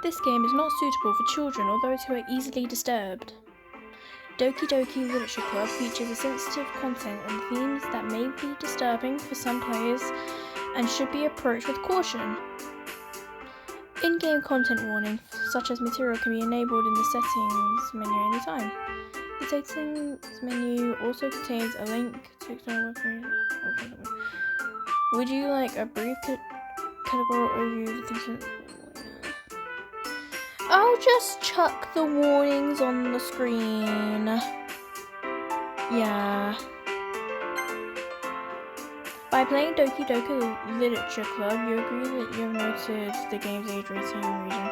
This game is not suitable for children or those who are easily disturbed. Doki Doki Literature Club features a sensitive content and themes that may be disturbing for some players and should be approached with caution. In-game content warning, such as material, can be enabled in the settings menu anytime. The settings menu also contains a link to external webpage. Would you like a brief categorical overview of the things? I'll just chuck the warnings on the screen. Yeah. By playing Doki Doki Literature Club, you agree that you have noted the game's age rating region.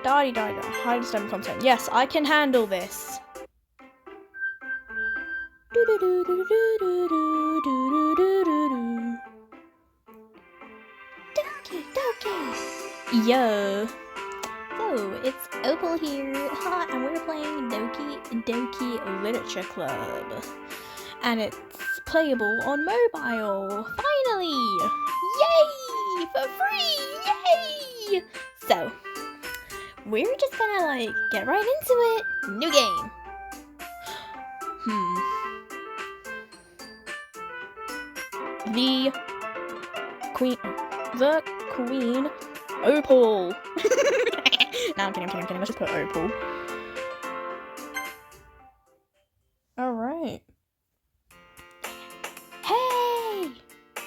Da-di-da-da. High disturbing content. Yes, I can handle this. Doki Doki. Yo. So, it's Opal here, and we're playing Doki Doki Literature Club. And it's playable on mobile, finally! Yay! For free! Yay! So, we're just gonna, get right into it. New game. The Queen Opal. No, I'm kidding. Let's just put Opal. Alright. Hey!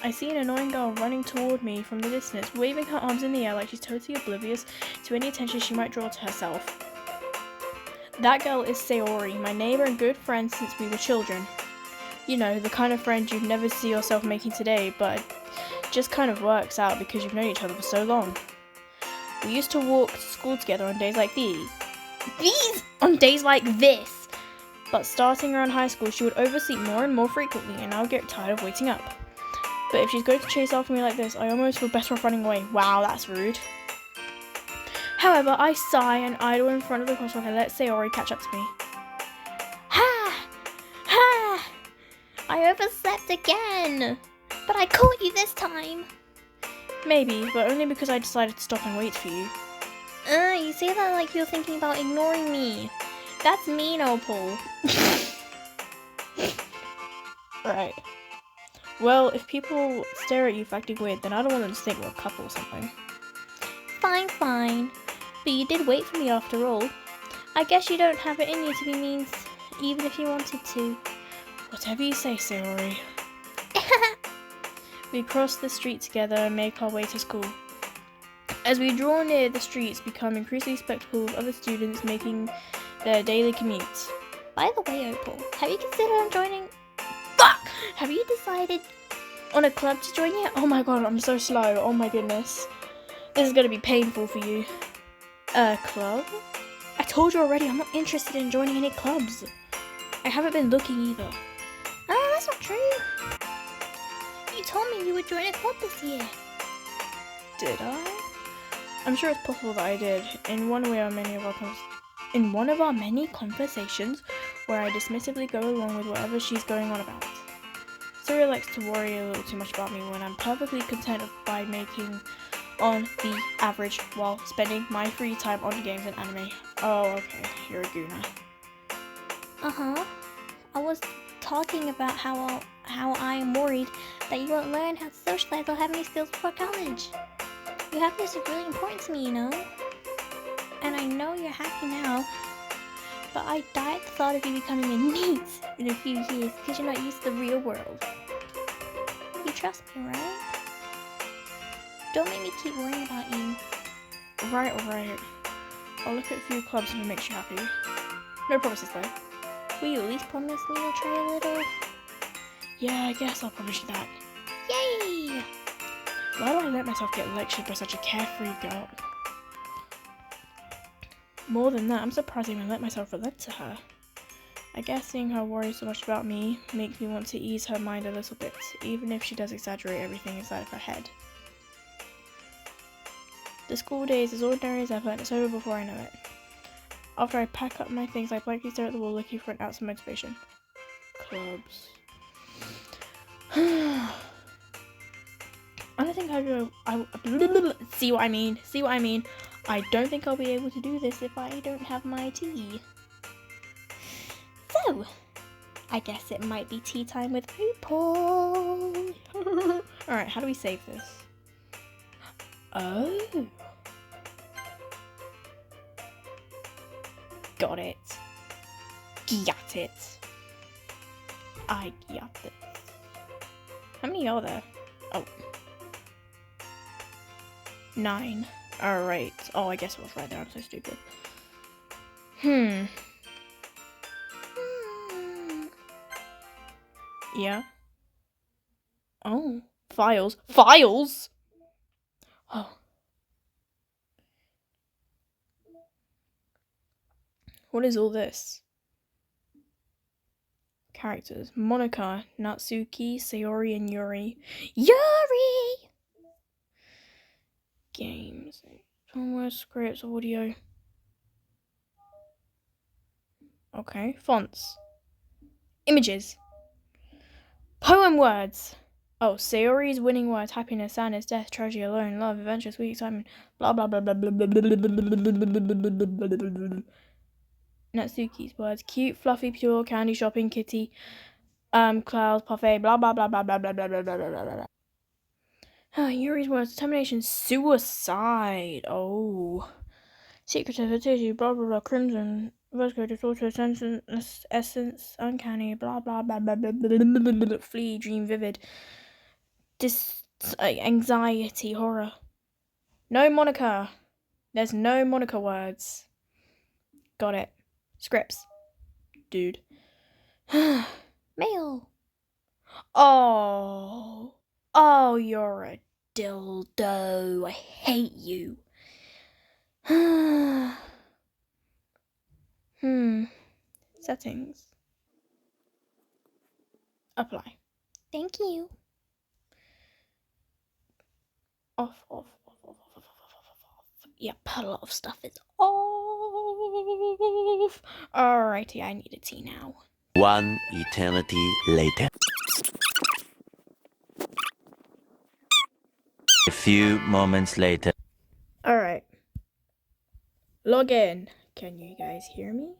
I see an annoying girl running toward me from the distance, waving her arms in the air like she's totally oblivious to any attention she might draw to herself. That girl is Sayori, my neighbor and good friend since we were children. You know, the kind of friend you'd never see yourself making today, but it just kind of works out because you've known each other for so long. We used to walk to school together on days like these. On days like this! But starting around high school, she would oversleep more and more frequently, and I would get tired of waiting up. But if she's going to chase after me like this, I almost feel better off running away. Wow, that's rude. However, I sigh and idle in front of the crosswalk and let Sayori catch up to me. Ha! Ha! I overslept again! But I caught you this time! Maybe, but only because I decided to stop and wait for you. You say that like you're thinking about ignoring me. That's mean, Opal. Right. Well, if people stare at you for acting weird, then I don't want them to think we're a couple or something. Fine. But you did wait for me after all. I guess you don't have it in you to be mean, even if you wanted to. Whatever you say, Sayori. We cross the street together and make our way to school. As we draw near, the streets become increasingly spectacle of other students making their daily commutes. By the way, Opal, have you considered joining? Fuck! Have you decided on a club to join yet? Oh my god, I'm so slow. Oh my goodness. This is gonna be painful for you. A club? I told you already, I'm not interested in joining any clubs. I haven't been looking either. Oh, that's not true. You told me you would join a club this year. Did I? I'm sure it's possible that I did. In one of our many conversations where I dismissively go along with whatever she's going on about. Sayori likes to worry a little too much about me when I'm perfectly content by making on the average while spending my free time on games and anime. Oh, okay. You're a gooner. I was talking about how I am worried that you won't learn how to socialize or have any skills before college. Your happiness is really important to me, you know? And I know you're happy now, but I die at the thought of you becoming a NEET in a few years because you're not used to the real world. You trust me, right? Don't make me keep worrying about you. Right. I'll look at a few clubs if it makes you happy. No promises though. Will you at least promise me you'll try a little? Yeah, I guess I'll promise you that. Yay! Why do I let myself get lectured by such a carefree girl? More than that, I'm surprised I even let myself relate to her. I guess seeing her worry so much about me makes me want to ease her mind a little bit, even if she does exaggerate everything inside of her head. The school day is as ordinary as ever, and it's over before I know it. After I pack up my things, I blankly stare at the wall looking for an ounce of motivation. Clubs. I don't think I go. See what I mean? I don't think I'll be able to do this if I don't have my tea. So, I guess it might be tea time with RuPaul. Alright, how do we save this? Oh. Got it. Got it. I got it. How many are there? Oh. 9. Alright. Oh, I guess it was right there. I'm so stupid. Yeah. Oh. Files. Files? Oh. What is all this? Characters. Monica, Natsuki, Sayori, and Yuri. Yuri! Games. Firmware, scripts, audio. Okay. Fonts. Images. Poem words. Oh, Sayori's winning words: happiness, sadness, death, tragedy, alone, love, adventure, sweet excitement, blah blah blah blah blah blah blah blah blah. Natsuki's words: cute, fluffy, pure, candy shopping, kitty, clouds, parfait, blah blah blah blah blah blah blah blah blah blah blah. Yuri's words: determination, suicide. Oh, secretive, tissue, blah blah blah, crimson, vertigo, disorder, essence, uncanny, blah blah blah blah blah blah, flee, dream, vivid, anxiety, horror. No Monica. There's no Monica words. Got it. Scripts. Dude. Mail. Oh. Oh, you're a dildo. I hate you. Settings. Apply. Thank you. Off. Yep, a lot of stuff is off. Alrighty, I need a tea now. One eternity later. A few moments later. Alright. Log in. Can you guys hear me?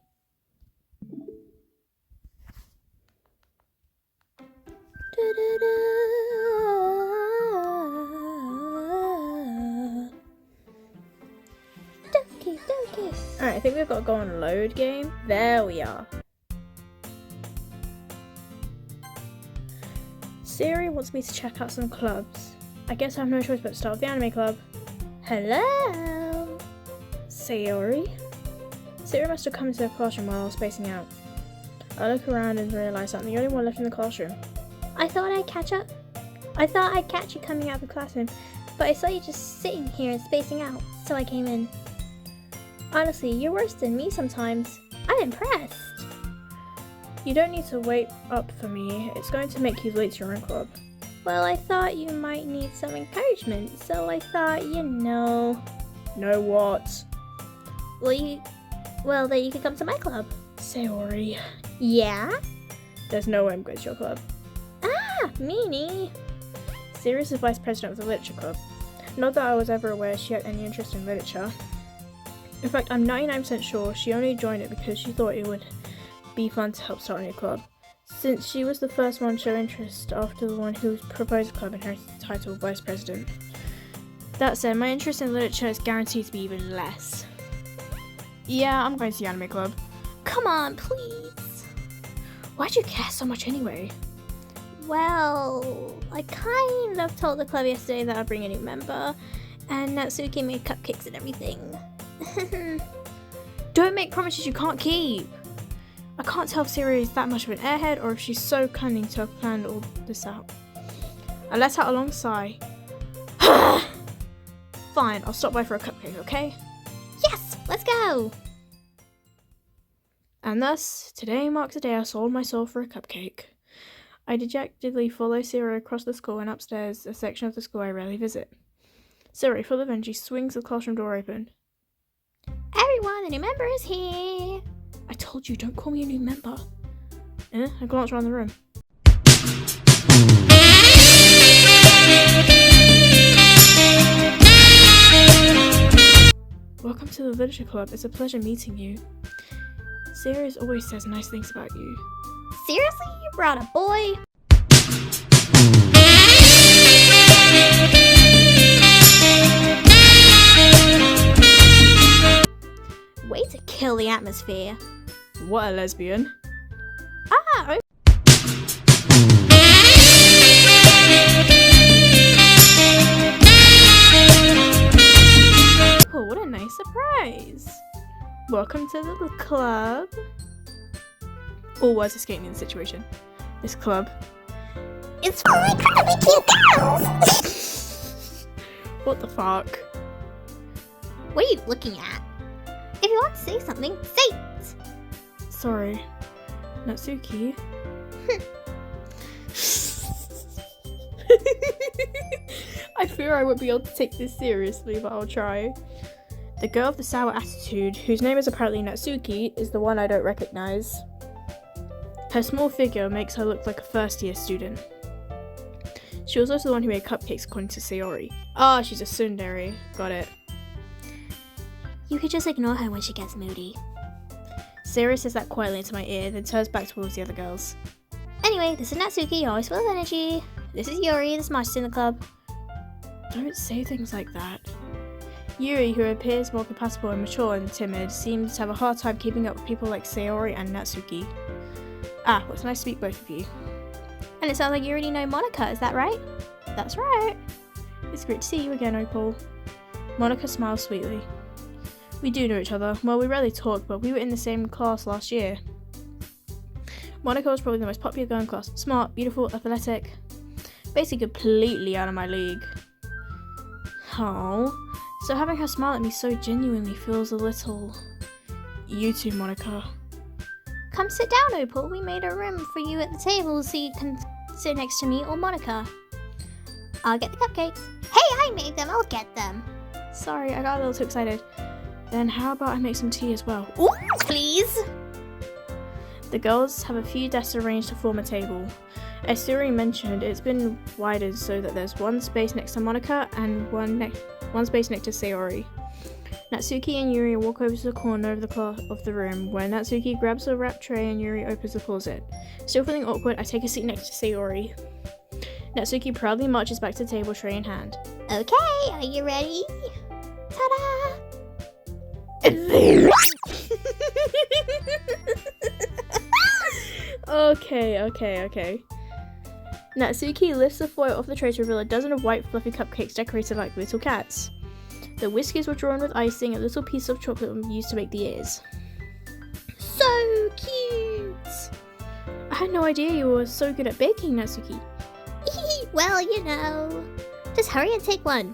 Alright, I think we've got to go on load game. There we are. Siri wants me to check out some clubs. I guess I have no choice but to start with the anime club. Hello? Sayori? Siri must have come into the classroom while I was spacing out. I look around and realise I'm the only one left in the classroom. I thought I'd catch you coming out of the classroom, but I saw you just sitting here and spacing out, so I came in. Honestly, you're worse than me sometimes. I'm impressed. You don't need to wait up for me. It's going to make you late to your own club. Well, I thought you might need some encouragement, so I thought, Know what? Well, then you could come to my club. Sayori. Yeah? There's no way I'm going to your club. Ah, meanie. Siri is the vice president of the literature club. Not that I was ever aware she had any interest in literature. In fact, I'm 99% sure she only joined it because she thought it would be fun to help start a new club, since she was the first one to show interest after the one who proposed the club and her title vice president. That said, my interest in literature is guaranteed to be even less. Yeah, I'm going to the anime club. Come on, please. Why'd you care so much anyway? Well, I kind of told the club yesterday that I'd bring a new member, and Natsuki made cupcakes and everything. Don't make promises you can't keep. I can't tell if Siri is that much of an airhead or if she's so cunning to have planned all this out. I let out a long sigh. Fine, I'll stop by for a cupcake, okay? Yes, let's go! And thus, today marks the day I sold my soul for a cupcake. I dejectedly follow Siri across the school and upstairs, a section of the school I rarely visit. Siri, full of energy, swings the classroom door open. Everyone, the new member is here! I told you, don't call me a new member. I glance around the room. Welcome to the Literature Club. It's a pleasure meeting you. Sirius always says nice things about you. Seriously? You brought a boy? Way to kill the atmosphere. What a lesbian. Ah, Oh, what a nice surprise. Welcome to the club. All words escape me in the situation. This club. it's for incredibly cute girls. What the fuck? What are you looking at? If you want to say something, say it. Sorry. Natsuki. I fear I won't be able to take this seriously, but I'll try. The girl of the sour attitude, whose name is apparently Natsuki, is the one I don't recognize. Her small figure makes her look like a first-year student. She was also the one who made cupcakes according to Sayori. Ah, she's a tsundere. Got it. You could just ignore her when she gets moody. Sayori says that quietly into my ear, then turns back towards the other girls. Anyway, this is Natsuki, always full of energy. This is Yuri, the smartest in the club. Don't say things like that. Yuri, who appears more compatible and mature and timid, seems to have a hard time keeping up with people like Sayori and Natsuki. Ah, well, it's nice to meet both of you. And it sounds like you already know Monica, is that right? That's right. It's great to see you again, Opal. Monica smiles sweetly. We do know each other. Well, we rarely talk, but we were in the same class last year. Monica was probably the most popular girl in class. Smart, beautiful, athletic. Basically completely out of my league. Oh, so having her smile at me so genuinely feels a little... You too, Monica. Come sit down, Opal. We made a room for you at the table so you can sit next to me or Monica. I'll get the cupcakes. Hey, I made them. I'll get them. Sorry, I got a little too excited. Then how about I make some tea as well? Ooh, please. The girls have a few desks arranged to form a table. As Suri mentioned, it's been widened so that there's one space next to Monica and one space next to Sayori. Natsuki and Yuri walk over to the corner of the room, where Natsuki grabs a wrap tray and Yuri opens the closet. Still feeling awkward, I take a seat next to Sayori. Natsuki proudly marches back to the table, tray in hand. Okay, are you ready? Ta-da! Okay. Natsuki lifts the foil off the tray to reveal a dozen of white fluffy cupcakes decorated like little cats. The whiskers were drawn with icing and little pieces of chocolate were used to make the ears. So cute! I had no idea you were so good at baking, Natsuki. Well, you know. Just hurry and take one.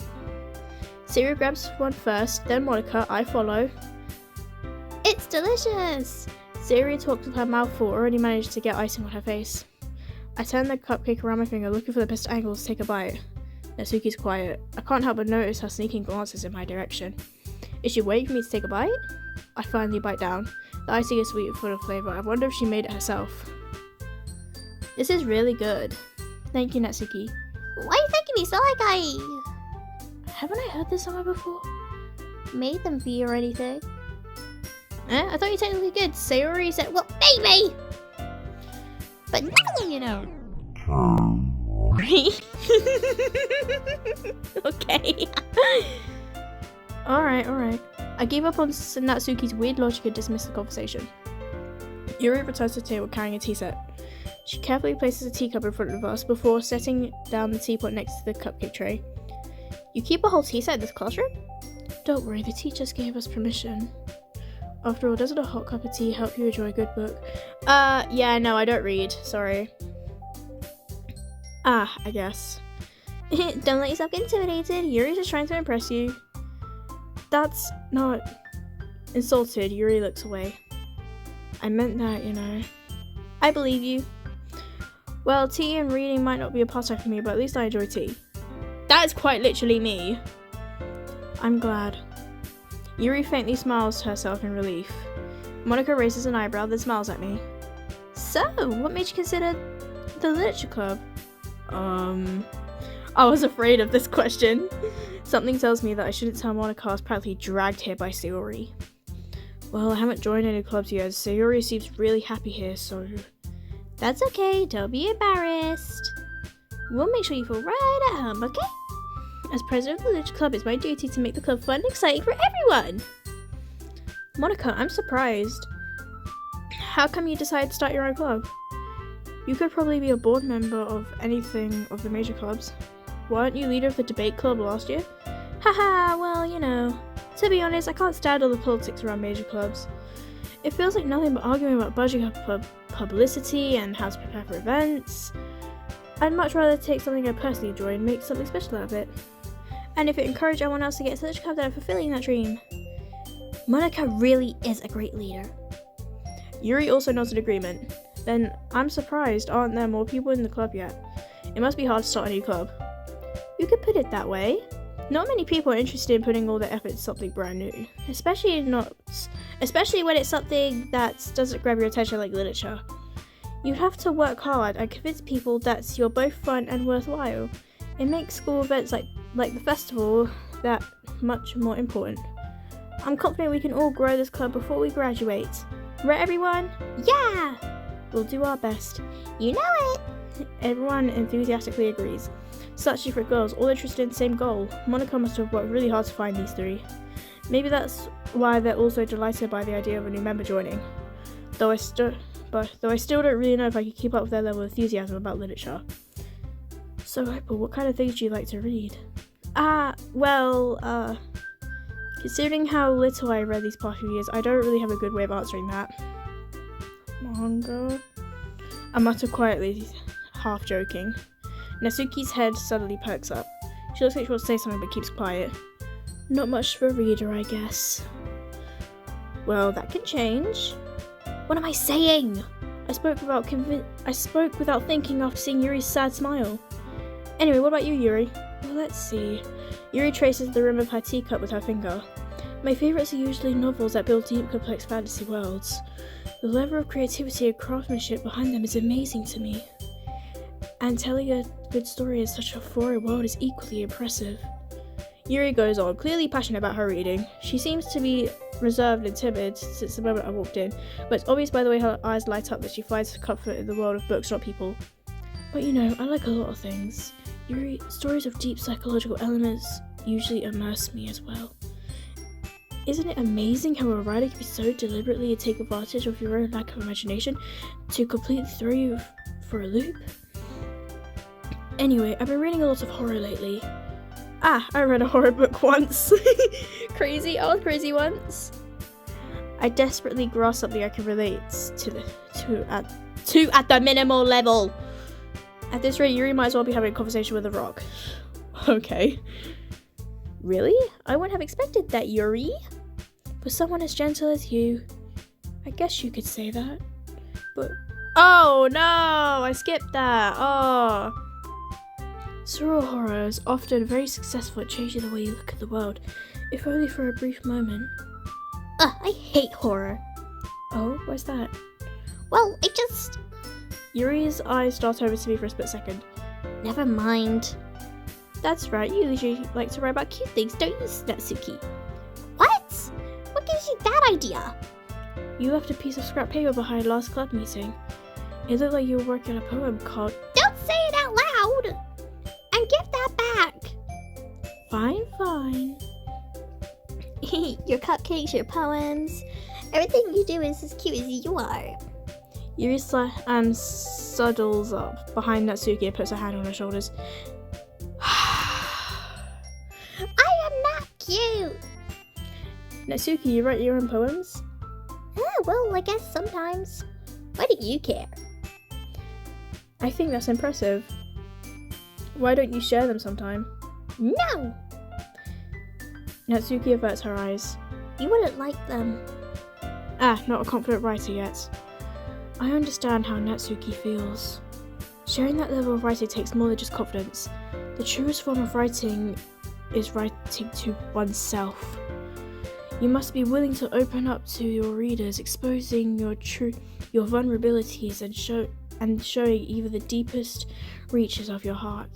Siri grabs one first, then Monica, I follow. It's delicious! Siri talks with her mouth full, already managed to get icing on her face. I turn the cupcake around my finger, looking for the best angle to take a bite. Natsuki's quiet. I can't help but notice her sneaking glances in my direction. Is she waiting for me to take a bite? I finally bite down. The icing is sweet and full of flavour. I wonder if she made it herself. This is really good. Thank you, Natsuki. Why are you thanking me so like Haven't I heard this somewhere before? made them for you or anything? I thought you technically good. Sayori said, well, Maybe! But now you know. okay. Alright. I gave up on Natsuki's weird logic and dismissed the conversation. Yuri returns to the table carrying a tea set. She carefully places a teacup in front of us before setting down the teapot next to the cupcake tray. You keep a whole tea set in this classroom? Don't worry, the teachers gave us permission. After all, doesn't a hot cup of tea help you enjoy a good book? Yeah, no, I don't read. Sorry. I guess. Don't let yourself get intimidated. Yuri's just trying to impress you. That's not... Insulted, Yuri looks away. I meant that, you know. I believe you. Well, tea and reading might not be a pastime for me, but at least I enjoy tea. That is quite literally me. I'm glad. Yuri faintly smiles to herself in relief. Monica raises an eyebrow, then smiles at me. So, what made you consider the literature club? I was afraid of this question. Something tells me that I shouldn't tell Monica I was practically dragged here by Sayori. Well, I haven't joined any clubs yet. Sayori seems really happy here, so... That's okay, don't be embarrassed. We'll make sure you feel right at home, okay? As president of the Literature Club, it's my duty to make the club fun and exciting for everyone. Monica, I'm surprised. How come you decided to start your own club? You could probably be a board member of anything of the major clubs. Weren't you leader of the debate club last year? Haha, well, you know. To be honest, I can't stand all the politics around major clubs. It feels like nothing but arguing about budget publicity and how to prepare for events. I'd much rather take something I personally enjoy and make something special out of it. And if it encouraged everyone else to get into the club, then I'm fulfilling that dream. Monica really is a great leader. Yuri also nods in agreement. Then I'm surprised aren't there more people in the club yet? It must be hard to start a new club. You could put it that way. Not many people are interested in putting all their effort into something brand new. Especially when it's something that doesn't grab your attention like literature. You'd have to work hard and convince people that you're both fun and worthwhile. It makes school events like the festival that much more important. I'm confident we can all grow this club before we graduate. Right, everyone? Yeah! We'll do our best. You know it! Everyone enthusiastically agrees. Such different girls, all interested in the same goal. Monica must have worked really hard to find these three. Maybe that's why they're also delighted by the idea of a new member joining. Though I still don't really know if I could keep up with their level of enthusiasm about literature. So, Opal, what kind of things do you like to read? Considering how little I read these past few years, I don't really have a good way of answering that. Manga? I mutter quietly, half joking. Natsuki's head suddenly perks up. She looks like she wants to say something but keeps quiet. Not much for a reader, I guess. Well, that can change. What am I saying? I spoke without thinking after seeing Yuri's sad smile. Anyway, what about you, Yuri? Well, let's see. Yuri traces the rim of her teacup with her finger. My favourites are usually novels that build deep, complex fantasy worlds. The level of creativity and craftsmanship behind them is amazing to me. And telling a good story in such a foreign world is equally impressive. Yuri goes on, clearly passionate about her reading. She seems to be reserved and timid since the moment I walked in, but it's obvious by the way her eyes light up that she finds comfort in the world of books, not people. But you know, I like a lot of things. Yuri, stories of deep psychological elements usually immerse me as well. Isn't it amazing how a writer can be so deliberately take advantage of your own lack of imagination to completely throw you for a loop? Anyway, I've been reading a lot of horror lately. I read a horror book once. Crazy, I was crazy once. I desperately grasp something I can relate to at the minimal level. At this rate, Yuri might as well be having a conversation with a rock. Okay. Really? I wouldn't have expected that, Yuri. For someone as gentle as you, I guess you could say that. But oh no, I skipped that. Oh. Surreal horror is often very successful at changing the way you look at the world, if only for a brief moment. I hate horror. Oh, why's that? Well, Yuri's eyes dart over to me for a split second. Never mind. That's right, you usually like to write about cute things, don't you, Natsuki? What? What gives you that idea? You left a piece of scrap paper behind last club meeting. It looked like you were working on a poem called... Don't say it out loud! And give that back! Fine. Your cupcakes, your poems, everything you do is as cute as you are. Yuri sidles up behind Natsuki and puts her hand on her shoulders. I am not cute! Natsuki, you write your own poems? Well, I guess sometimes. Why do you care? I think that's impressive. Why don't you share them sometime? No! Natsuki averts her eyes. You wouldn't like them. Not a confident writer yet. I understand how Natsuki feels. Sharing that level of writing takes more than just confidence. The truest form of writing is writing to oneself. You must be willing to open up to your readers, exposing your vulnerabilities and showing even the deepest reaches of your heart.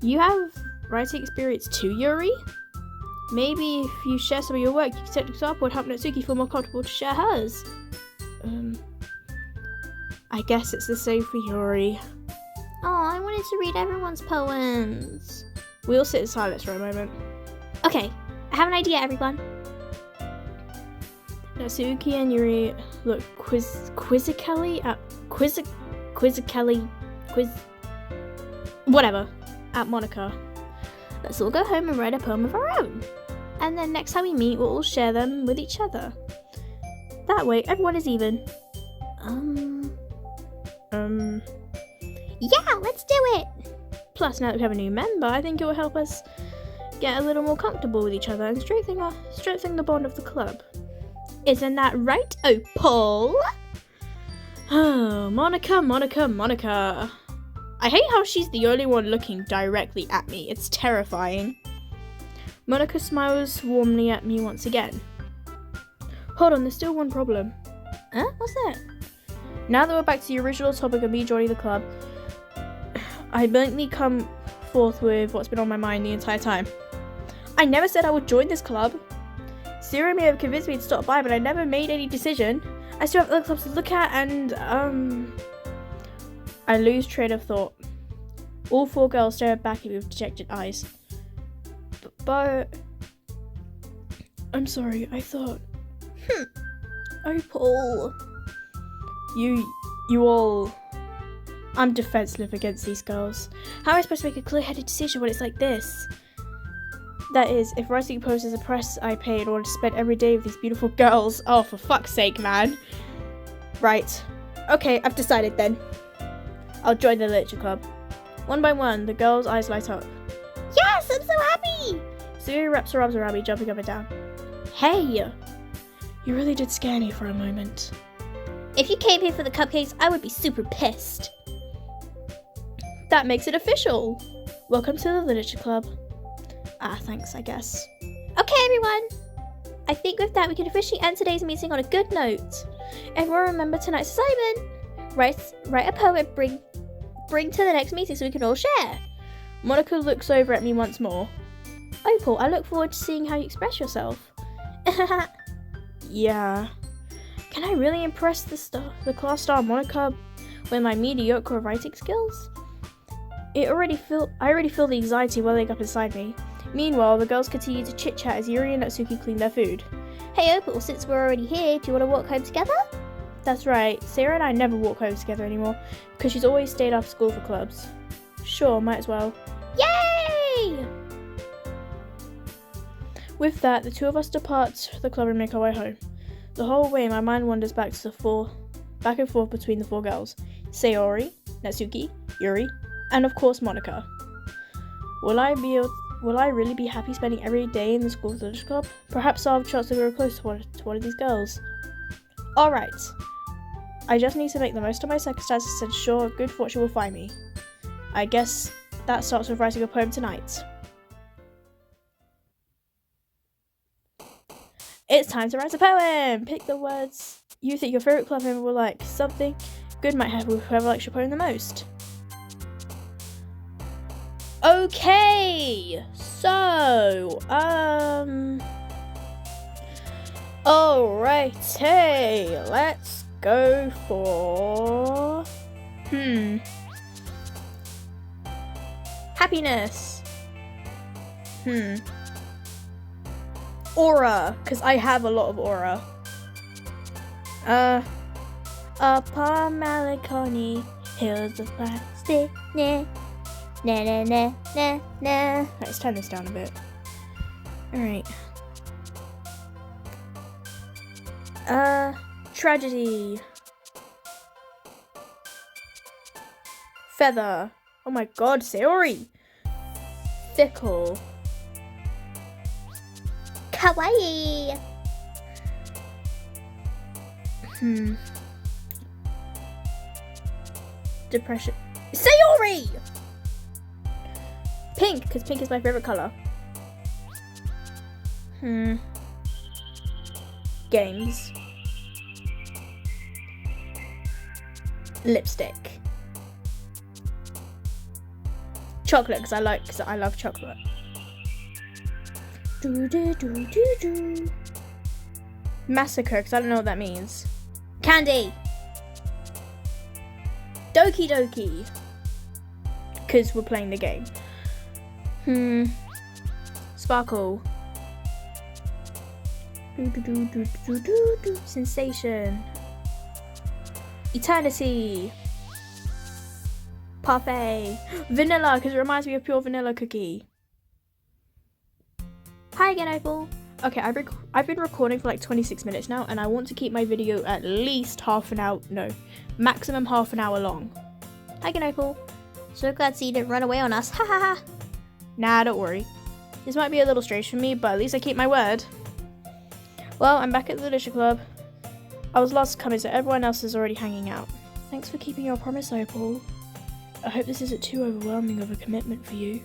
You have writing experience too, Yuri? Maybe if you share some of your work, you can set an example and help Natsuki feel more comfortable to share hers. I guess it's the same for Yuri. Oh, I wanted to read everyone's poems. We'll sit in silence for a moment. Okay, I have an idea, everyone. Natsuki and Yuri look quizzically at Monica. Let's all go home and write a poem of our own. And then next time we meet, we'll all share them with each other. That way, everyone is even. Yeah, let's do it! Plus, now that we have a new member, I think it will help us get a little more comfortable with each other and strengthen the bond of the club. Isn't that right, Opal? Oh, Monica. I hate how she's the only one looking directly at me. It's terrifying. Monica smiles warmly at me once again. Hold on, there's still one problem. Huh? What's that? Now that we're back to the original topic of me joining the club, I blatantly come forth with what's been on my mind the entire time. I never said I would join this club. Sarah may have convinced me to stop by, but I never made any decision. I still have other clubs to look at, and I lose train of thought. All four girls stare back at me with dejected eyes. But I'm sorry, I thought. Opal. You all. I'm defensive against these girls. How am I supposed to make a clear-headed decision when it's like this? That is, if writing poems is a price I pay in order to spend every day with these beautiful girls. Oh, for fuck's sake, man. Right. Okay, I've decided then. I'll join the literature club. One by one, the girls' eyes light up. Yes, I'm so happy! Siri wraps her arms around me, jumping up and down. Hey! You really did scare me for a moment. If you came here for the cupcakes, I would be super pissed. That makes it official. Welcome to the literature club. Ah, thanks, I guess. Okay, everyone. I think with that, we can officially end today's meeting on a good note. Everyone remember tonight's assignment. Write a poem and bring to the next meeting so we can all share. Monica looks over at me once more. Opal, I look forward to seeing how you express yourself. Yeah. Can I really impress the class star Monica with my mediocre writing skills? I already feel the anxiety welling up inside me. Meanwhile, the girls continue to chit-chat as Yuri and Natsuki clean their food. Hey Opal, since we're already here, do you want to walk home together? That's right, Sarah and I never walk home together anymore, because she's always stayed after school for clubs. Sure, might as well. Yay! With that, the two of us depart the club and make our way home. The whole way, my mind wanders back and forth between the four girls. Sayori, Natsuki, Yuri, and of course Monica. Will I really be happy spending every day in the school literature club? Perhaps I'll have a chance to grow close to one of these girls. Alright. I just need to make the most of my circumstances and ensure good fortune will find me. I guess that starts with writing a poem tonight. It's time to write a poem! Pick the words you think your favourite club member will like. Something good might happen with whoever likes your poem the most. Okay, so, alrighty, let's go for, happiness, aura, because I have a lot of aura, upon melancholy hills of plastic, nah. Na na na na na. Let's turn this down a bit. Alright. Tragedy. Feather. Oh my god, Sayori. Fickle. Kawaii. Depression. Sayori! Pink, because pink is my favorite color. Games. Lipstick. chocolate because I love chocolate. Massacre because I don't know what that means. Candy. Doki Doki because we're playing the game. Sparkle. Sensation. Eternity. Parfait. Vanilla because it reminds me of pure vanilla cookie. Hi again, Opal. Okay, I've been recording for like 26 minutes now, and I want to keep my video at least maximum half an hour long. Hi again, Opal. So glad to see you didn't run away on us. Ha ha ha. Nah, don't worry. This might be a little strange for me, but at least I keep my word. Well, I'm back at the Literature Club. I was last to come in, so everyone else is already hanging out. Thanks for keeping your promise, Opal. I hope this isn't too overwhelming of a commitment for you.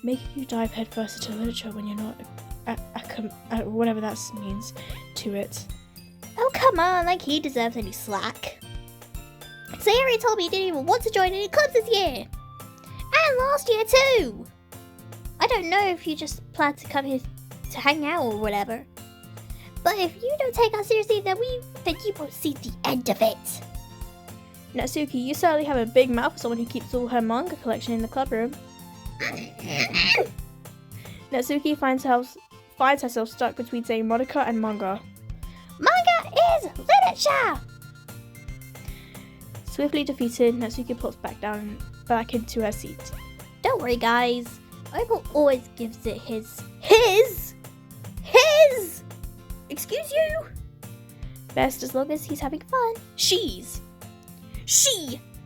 Making you dive headfirst into literature when you're not whatever that means to it. Oh, come on, like he deserves any slack. Sayori told me he didn't even want to join any clubs this year. And last year too. I don't know if you just plan to come here to hang out or whatever. But if you don't take us seriously, then you won't see the end of it. Natsuki, you certainly have a big mouth for someone who keeps all her manga collection in the club room. Natsuki finds herself stuck between saying Monica and manga. Manga is literature! Swiftly defeated, Natsuki plops back into her seat. Don't worry, guys. Opal always gives it his! Excuse you? Best as long as he's having fun. She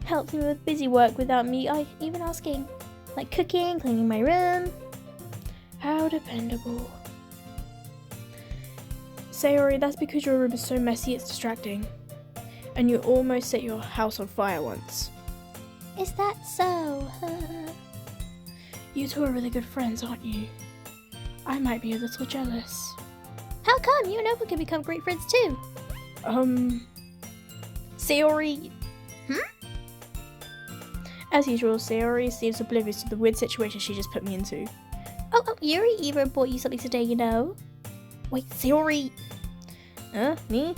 Helps me with busy work without me even asking. Like cooking, cleaning my room. How dependable. Sayori, that's because your room is so messy it's distracting. And you almost set your house on fire once. Is that so? You two are really good friends, aren't you? I might be a little jealous. How come? You and Opal can become great friends too. Sayori. As usual, Sayori seems oblivious to the weird situation she just put me into. Oh, Yuri even bought you something today, you know. Wait, Sayori. Me?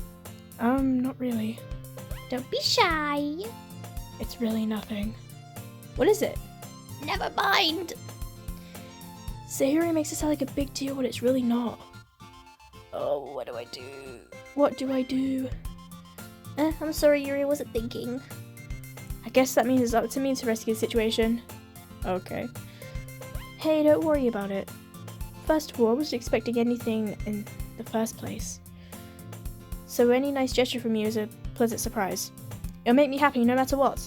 Not really. Don't be shy. It's really nothing. What is it? Never mind. Sayori makes it sound like a big deal when it's really not. Oh, what do I do? What do I do? I'm sorry, Yuri wasn't thinking. I guess that means it's up to me to rescue the situation. Okay. Hey, don't worry about it. First of all, I wasn't expecting anything in the first place. So any nice gesture from you is a pleasant surprise. It'll make me happy no matter what.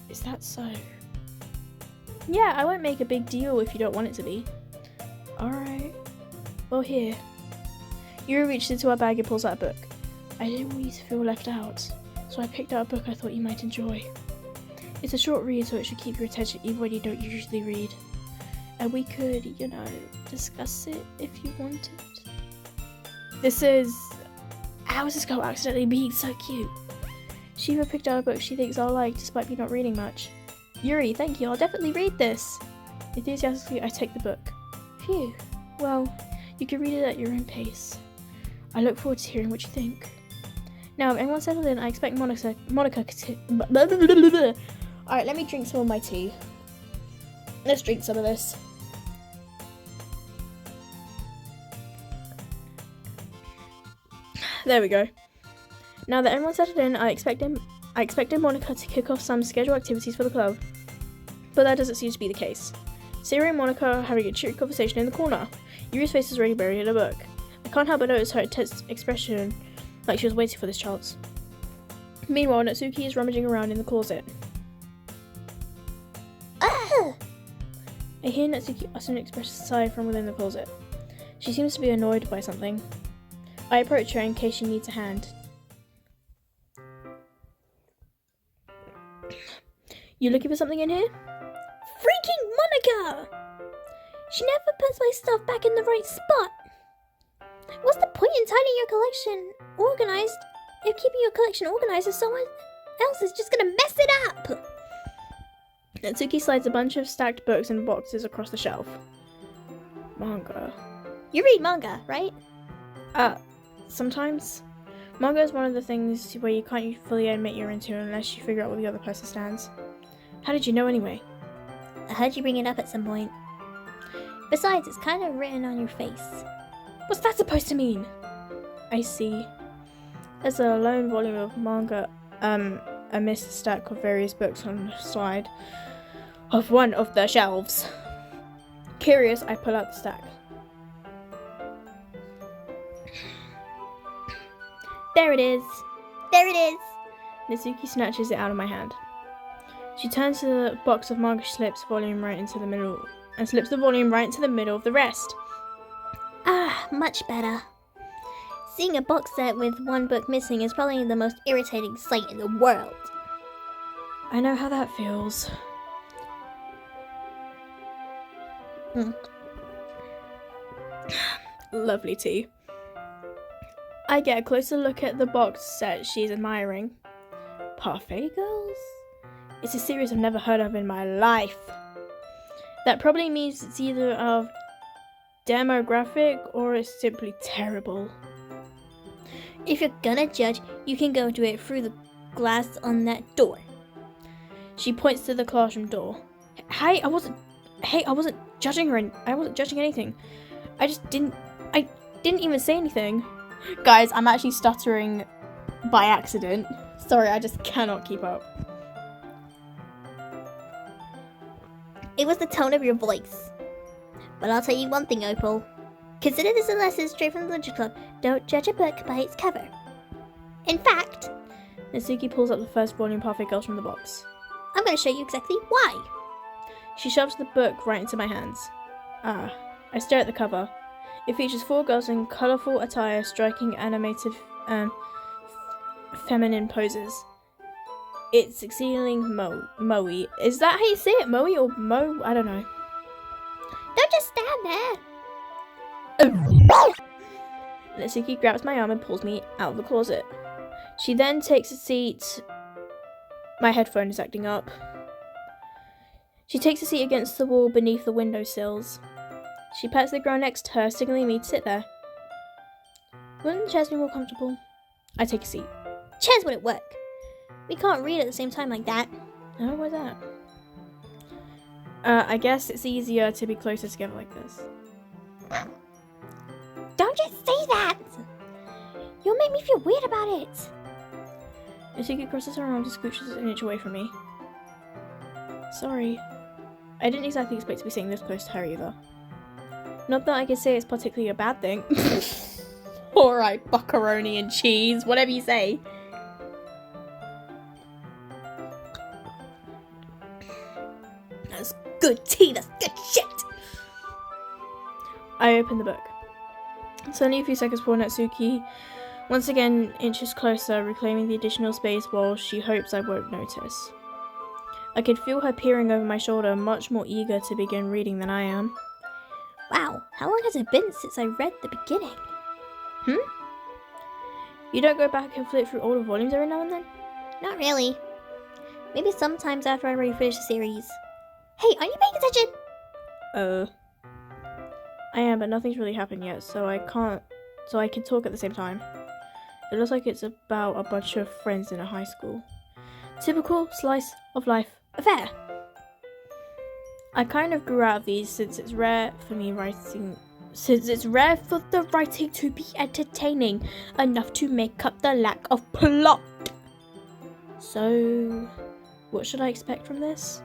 Is that so? Yeah, I won't make a big deal if you don't want it to be. Alright. Well, here. Yuri reaches into her bag and pulls out a book. I didn't want you to feel left out, so I picked out a book I thought you might enjoy. It's a short read, so it should keep your attention even when you don't usually read. And we could, discuss it if you wanted. This is... How is this girl accidentally being so cute? She even picked out a book she thinks I'll like, despite me not reading much. Yuri, thank you, I'll definitely read this. Enthusiastically, I take the book. Phew. Well, you can read it at your own pace. I look forward to hearing what you think. Now, if everyone's settled in, I expect Monica to... Alright, let me drink some of my tea. Let's drink some of this. There we go. Now that everyone's settled in, I expected Monica to kick off some scheduled activities for the club. But that doesn't seem to be the case. Sayori and Monica are having a cheery conversation in the corner. Yuri's face is already buried in a book. I can't help but notice her intense expression, like she was waiting for this chance. Meanwhile, Natsuki is rummaging around in the closet. I hear Natsuki utter an expressive sigh from within the closet. She seems to be annoyed by something. I approach her in case she needs a hand. You looking for something in here? Freaking Monica! She never puts my stuff back in the right spot. What's the point in tidying your collection organized if keeping your collection organized if someone else is just gonna mess it up? Natsuki slides a bunch of stacked books and boxes across the shelf. Manga. You read manga, right? Sometimes. Manga is one of the things where you can't fully admit you're into unless you figure out where the other person stands. How did you know anyway? I heard you bring it up at some point. Besides, it's kind of written on your face. What's that supposed to mean? I see. There's a lone volume of manga, amidst a stack of various books on the side of one of the shelves. Curious, I pull out the stack. There it is. There it is. Natsuki snatches it out of my hand. She turns to the box of manga, slips the volume right into the middle of the rest. Ah, much better. Seeing a box set with one book missing is probably the most irritating sight in the world. I know how that feels. Lovely tea. I get a closer look at the box set she's admiring. Parfait Girls? It's a series I've never heard of in my life. That probably means it's either of demographic or it's simply terrible. If you're gonna judge, you can go to it through the glass on that door. She points to the classroom door. I wasn't judging her. I wasn't judging anything. I didn't even say anything. Guys, I'm actually stuttering by accident. Sorry, I just cannot keep up. It was the tone of your voice. But I'll tell you one thing, Opal. Consider this a lesson straight from the Literature Club. Don't judge a book by its cover. In fact, Natsuki pulls up the first volume of Parfait Girls from the box. I'm going to show you exactly why. She shoves the book right into my hands. I stare at the cover. It features 4 girls in colourful attire, striking animated feminine poses. It's exceedingly moe. Is that how you say it? Moe or mo? I don't know. Don't just stand there. Natsuki grabs my arm and pulls me out of the closet. She then takes a seat. My headphone is acting up. She takes a seat against the wall beneath the windowsills. She pats the ground next to her, signaling me to sit there. Wouldn't the chairs be more comfortable? I take a seat. Chairs wouldn't work. We can't read at the same time like that. Oh, why that? I guess it's easier to be closer together like this. Don't just say that! You'll make me feel weird about it. Natsuki crosses her arms and scooches an inch away from me. Sorry. I didn't exactly expect to be sitting this close to her either. Not that I could say it's particularly a bad thing. Alright, buckaroni and cheese, whatever you say. That's good tea, that's good shit! I open the book. It's only a few seconds before Natsuki once again inches closer, reclaiming the additional space while she hopes I won't notice. I could feel her peering over my shoulder, much more eager to begin reading than I am. Wow, how long has it been since I read the beginning? You don't go back and flip through all the volumes every now and then? Not really. Maybe sometimes after I already finished the series. Hey, are you paying attention? I am, but nothing's really happened yet, so I can talk at the same time. It looks like it's about a bunch of friends in a high school. Typical slice of life affair. I kind of grew out of these since it's rare for the writing to be entertaining enough to make up the lack of plot. So, what should I expect from this?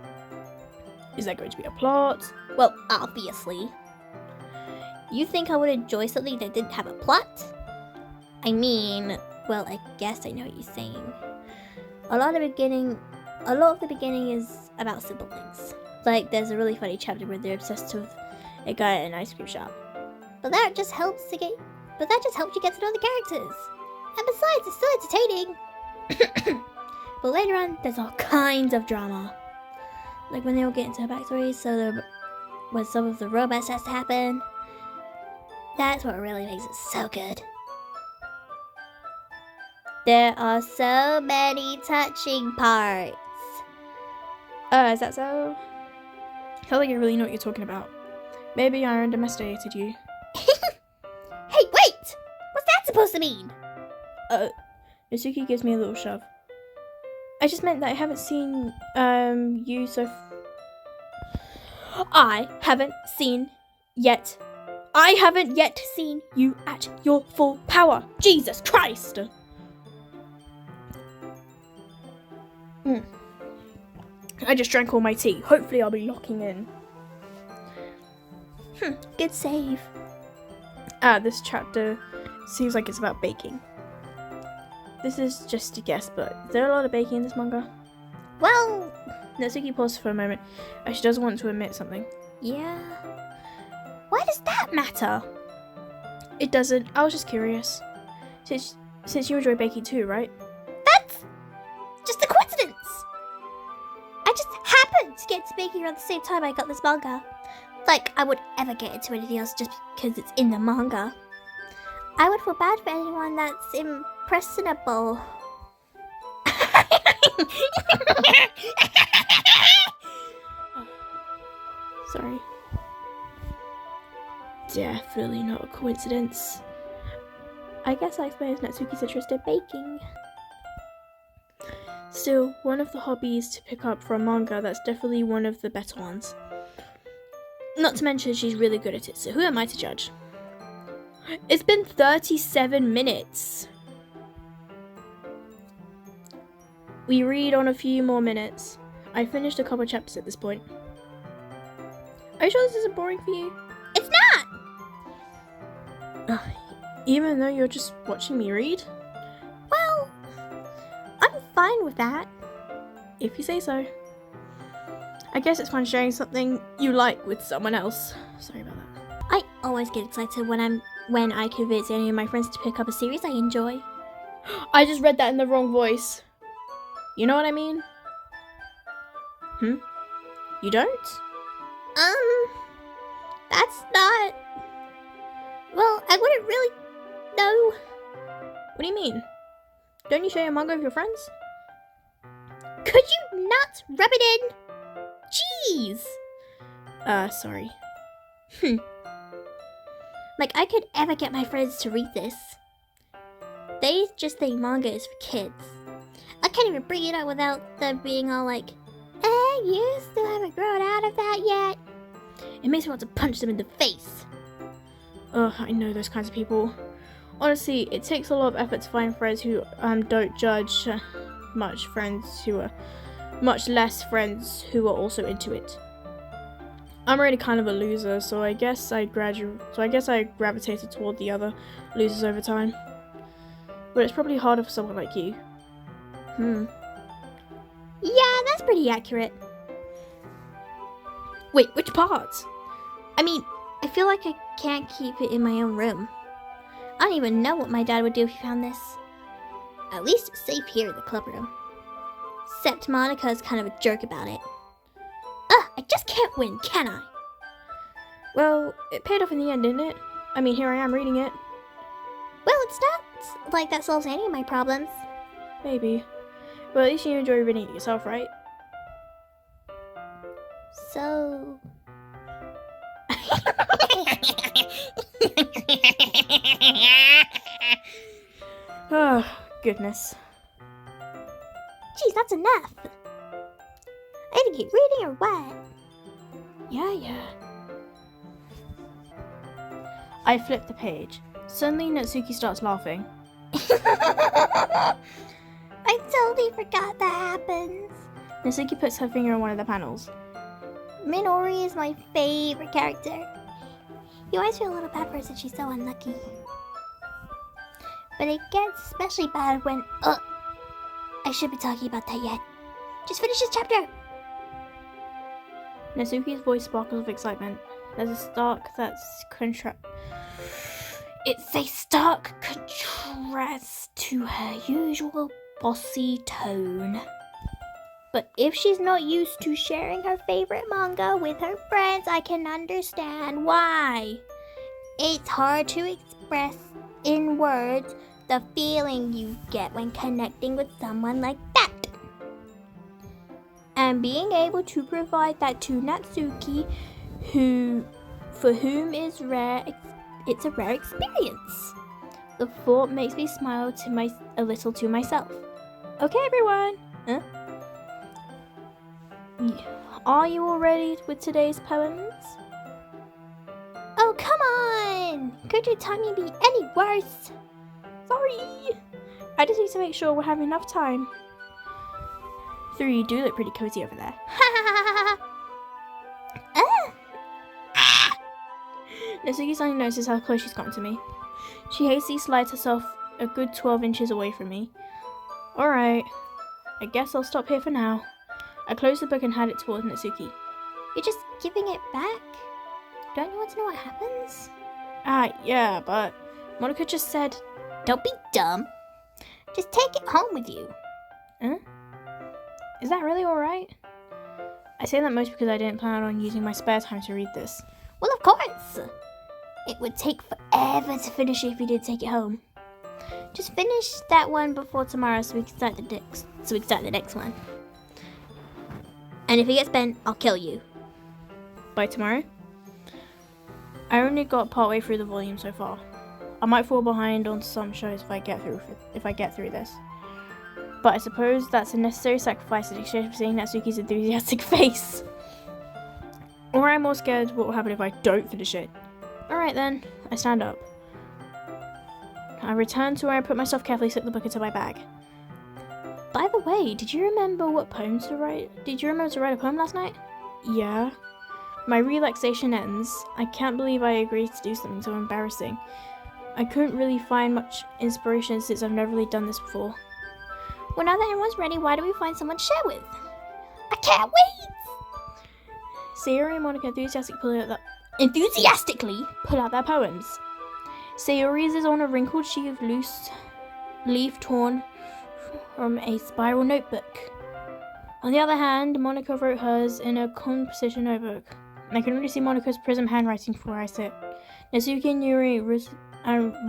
Is there going to be a plot? Well, obviously. You think I would enjoy something that didn't have a plot? I mean, well, I guess I know what you're saying. A lot of the beginning is about simple things. Like, there's a really funny chapter where they're obsessed with a guy at an ice cream shop. But that just helps you get to know the characters. And besides, it's still entertaining. But later on, there's all kinds of drama. Like when they all get into a backstory, when some of the romance has to happen. That's what really makes it so good. There are so many touching parts. Is that so? I feel like you really know what you're talking about. Maybe I underestimated you. Hey, wait! What's that supposed to mean? Natsuki gives me a little shove. I just meant that I haven't seen, you so... I haven't yet seen you at your full power. Jesus Christ! I just drank all my tea. Hopefully I'll be locking in. Good save. This chapter seems like it's about baking. This is just a guess, but is there a lot of baking in this manga? Well, Natsuki paused for a moment, as she doesn't want to admit something. yeah. Why does that matter? It doesn't. I was just curious. Since you enjoy baking too, right? That's just a coincidence. I just happened to get into baking around the same time I got this manga. Like, I would ever get into anything else just because it's in the manga. I would feel bad for anyone that's impressionable. Sorry. Definitely not a coincidence. I guess that explains Natsuki's interest in baking. Still, one of the hobbies to pick up from manga, that's definitely one of the better ones. Not to mention she's really good at it, so who am I to judge? It's been 37 minutes. We read on a few more minutes. I finished a couple chapters at this point. Are you sure this isn't boring for you? It's not! Even though you're just watching me read? Well, I'm fine with that. If you say so. I guess it's fun sharing something you like with someone else. Sorry about that. I always get excited when I convince any of my friends to pick up a series I enjoy. I just read that in the wrong voice. You know what I mean? You don't? That's not... Well, I wouldn't really know. What do you mean? Don't you share your manga with your friends? Could you not rub it in? Jeez! Sorry. Like, I could ever get my friends to read this. They just think manga is for kids. I can't even bring it up without them being all like, you still haven't grown out of that yet. It makes me want to punch them in the face. Ugh, I know those kinds of people. Honestly, it takes a lot of effort to find friends who don't judge much less friends who are also into it. I'm already kind of a loser, so I guess I gravitated toward the other losers over time. But it's probably harder for someone like you. Yeah, that's pretty accurate. Wait, which part? I mean, I feel like I can't keep it in my own room. I don't even know what my dad would do if he found this. At least it's safe here in the club room. Except Monica is kind of a jerk about it. I just can't win, can I? Well, it paid off in the end, didn't it? I mean, here I am reading it. Well, it's not like that solves any of my problems. Maybe. But at least you enjoy reading it yourself, right? So... Oh, goodness. Geez, that's enough. I need to keep reading or what? Yeah. I flip the page. Suddenly, Natsuki starts laughing. I totally forgot that happens. Natsuki puts her finger on one of the panels. Minori is my favorite character. You always feel a little bad for her since she's so unlucky. But it gets especially bad when... I should be talking about that yet. Just finish this chapter! Natsuki's voice sparkles with excitement. There's a stark It's a stark contrast to her usual bossy tone. But if she's not used to sharing her favorite manga with her friends, I can understand why. It's hard to express in words the feeling you get when connecting with someone like that. and being able to provide that to Natsuki, for whom it's a rare experience. The thought makes me smile a little to myself. Okay, everyone. Huh? Are you all ready with today's poems? Oh, come on! Could your timing be any worse? Sorry. I just need to make sure we're having enough time. 3, you do look pretty cozy over there. Natsuki suddenly notices how close she's gotten to me. She hastily slides herself a good 12 inches away from me. Alright, I guess I'll stop here for now. I close the book and hand it towards Natsuki. You're just giving it back? Don't you want to know what happens? Yeah, but Monica just said... Don't be dumb. Just take it home with you. Huh? Is that really alright? I say that most because I didn't plan on using my spare time to read this. Well, of course! It would take forever to finish it if you did take it home. Just finish that one before tomorrow so we can start the next one. And if it gets bent, I'll kill you. By tomorrow? I only got partway through the volume so far. I might fall behind on some shows if I get through this. But I suppose that's a necessary sacrifice in exchange for seeing Natsuki's enthusiastic face. Or I'm more scared what will happen if I don't finish it. Alright then, I stand up. I return to where I put myself carefully, slip the book into my bag. By the way, did you remember what poem to write? Did you remember to write a poem last night? Yeah. My relaxation ends. I can't believe I agreed to do something so embarrassing. I couldn't really find much inspiration since I've never really done this before. Well, now that everyone's ready, why don't we find someone to share with? I can't wait! Sayori and Monica enthusiastically pull out their poems. Sayori's is on a wrinkled sheet of loose leaf torn from a spiral notebook. On the other hand, Monica wrote hers in a composition notebook. I can only see Monica's prism handwriting from where I sit. Natsuki and Yuri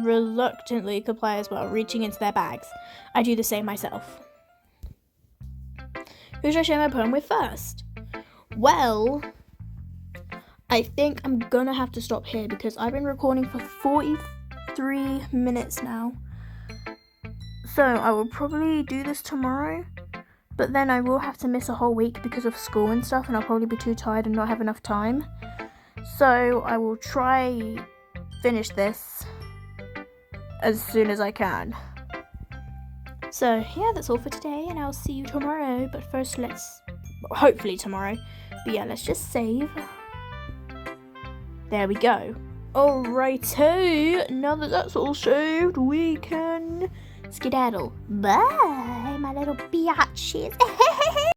reluctantly comply as well, reaching into their bags. I do the same myself. Who should I share my poem with first? Well, I think I'm gonna have to stop here because I've been recording for 43 minutes now. So I will probably do this tomorrow, but then I will have to miss a whole week because of school and stuff, and I'll probably be too tired and not have enough time. So I will try finish this as soon as I can. So yeah, that's all for today, and I'll see you tomorrow. But first, hopefully tomorrow. But yeah, let's just save. There we go. Alrighty, now that that's all saved, we can skedaddle. Bye, my little biatches.